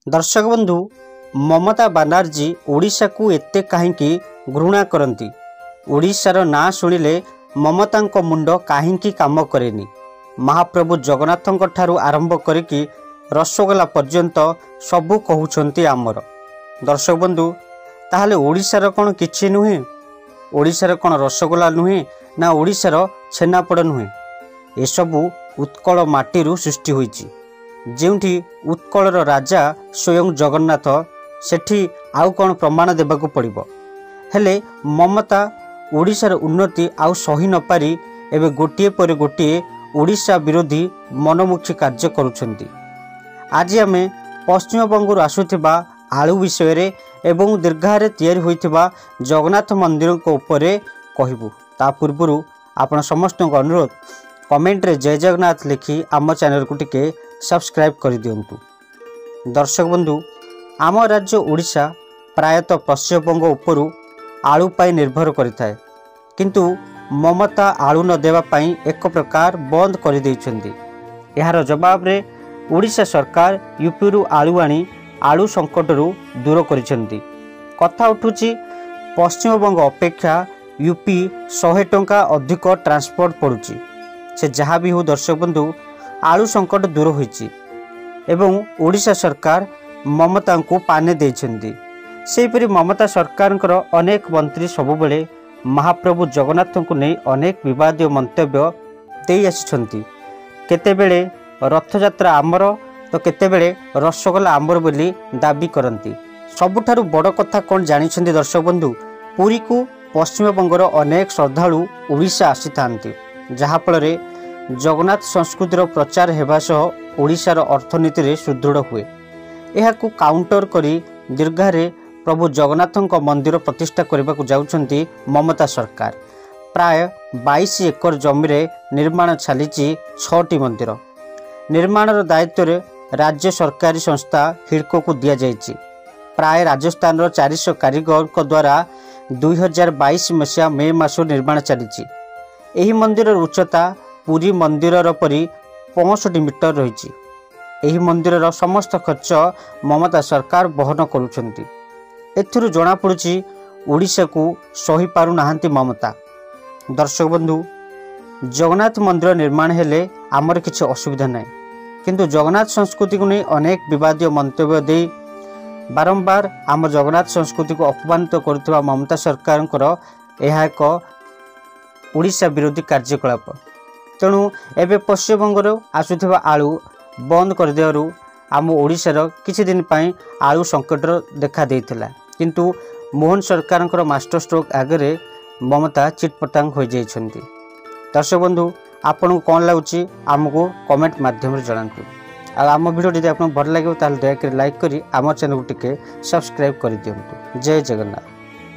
दर्शक बंधु ममता बानार्जी ओडिशा को एते कहीं घृणा करती। ओडिशार ना शुणिले ममता मुंड कहीं काम करेनी। महाप्रभु जगन्नाथ ठारू आरंभ करिकी रसगोला पर्यंत सबू कहउछंती आमर। दर्शक बंधु ताहले ओडिशार कौन किछि नुहे? ओडिशार कौन रसगोला नुहे ना ओडिशार छेनापोड़ नुहे? एसबू उत्कल माटीरू सृष्टि होइछि। जेउठी उत्कलर राजा स्वयं जगन्नाथ सेठी आउ कौन प्रमाण देबाकू पड़िबो। हेले ममता ओडिशार उन्नति आउ सही न पारी एबे गोटिए पर गोटिए ओडिशा विरोधी मनमुखी कार्य करुछंती। आज आमे पश्चिमबंग आसुथिबा आलू विषय एवं दीर्घारे तैयारी होइथिबा जगन्नाथ मंदिर को उपरे कहिबू। ता पूर्वरु आपण समस्त अनुरोध कमेंट रे जय जगन्नाथ लिखि आम चैनल को टिके सब्सक्राइब कर दियंतु। दर्शक बंधु आम राज्य ओडिशा प्रायतः पश्चिमबंग उपरु आलू पाई निर्भर करिथाए, किंतु ममता आलू न देवा पाई एक प्रकार बंद कर देइछंती। एहार जवाब रे ओडिशा सरकार यूपी रु आलू आनी आलू संकट रु दूर करिछंती। कथा उठुची पश्चिमबंग अपेक्षा यूपी 100 टंका अधिक ट्रांसपोर्ट पड़ुची। से जहाँ भी हो दर्शक बंधु आलू संकट दूर होइची एवं ओडिशा सरकार ममता को पाने देइछंती। सेहिपरि ममता सरकार अनेक मंत्री सबुबले महाप्रभु जगन्नाथ को नहीं अनेक विवादीय मंतव्य दे आसिछंती। केतेबेले रथयात्रा आमर तो केतेबेले रसगोला आमर बोली दाबी करती। सबुठारु बड़ कथा कौन जानिछंती दर्शक बंधु? पुरी को पश्चिमबंगर अनेक श्रद्धालु ओडिशा आसी थांती, जहाँ फल जगन्नाथ संस्कृतिर प्रचार हेबा सह ओडिशार अर्थनीति रे सुदृढ़ हुए। एहाकु काउंटर करी दीर्घारे प्रभु जगन्नाथ मंदिर प्रतिष्ठा करने को जाउछंती ममता सरकार। प्राय 22 एकर जमी रे निर्माण चली 6टी मंदिर। निर्माणर दायित्व रे राज्य सरकारी संस्था हिडको को दिया जाइछि। प्राय राजस्थान 400 कारीगर द्वारा 2022 मसीहा मे मास निर्माण चली। एही मंदिर उच्चता पुरी मंदिर परी 65 मीटर रही। एही मंदिर समस्त खर्च ममता सरकार बहन करुछंती। एथिरु जणा पड़ुछि ओडिशा को सही पारु नाहांती ममता। दर्शक बंधु जगन्नाथ मंदिर निर्माण हेले आमर किछि असुविधा नाही, किंतु जगन्नाथ संस्कृति को नहीं अनेक विवादीय मंतव्य दे बारंबार आम जगन्नाथ संस्कृति को अपमानित करुवा ममता सरकार यह एक ओडिशा विरोधी कार्यकलाप। तेणु एवं पश्चिमबंग आसुथिबा आलू बंद कर देवारु आम ओडिशार किछि दिन पई आलू संकट देखा देइथिला, किंतु मोहन सरकार मास्टर स्ट्रोक आगे ममता चिटपटांग हो जाइछंती। दर्शक बंधु आपन को कौन लगुच आमको कमेंट माध्यम जनातु। आम वीडियो जब आपको भल लगे ताल दयाकोरी लाइक करी आम चैनल को टिके सब्सक्राइब कर दियंतु। जय जगन्नाथ।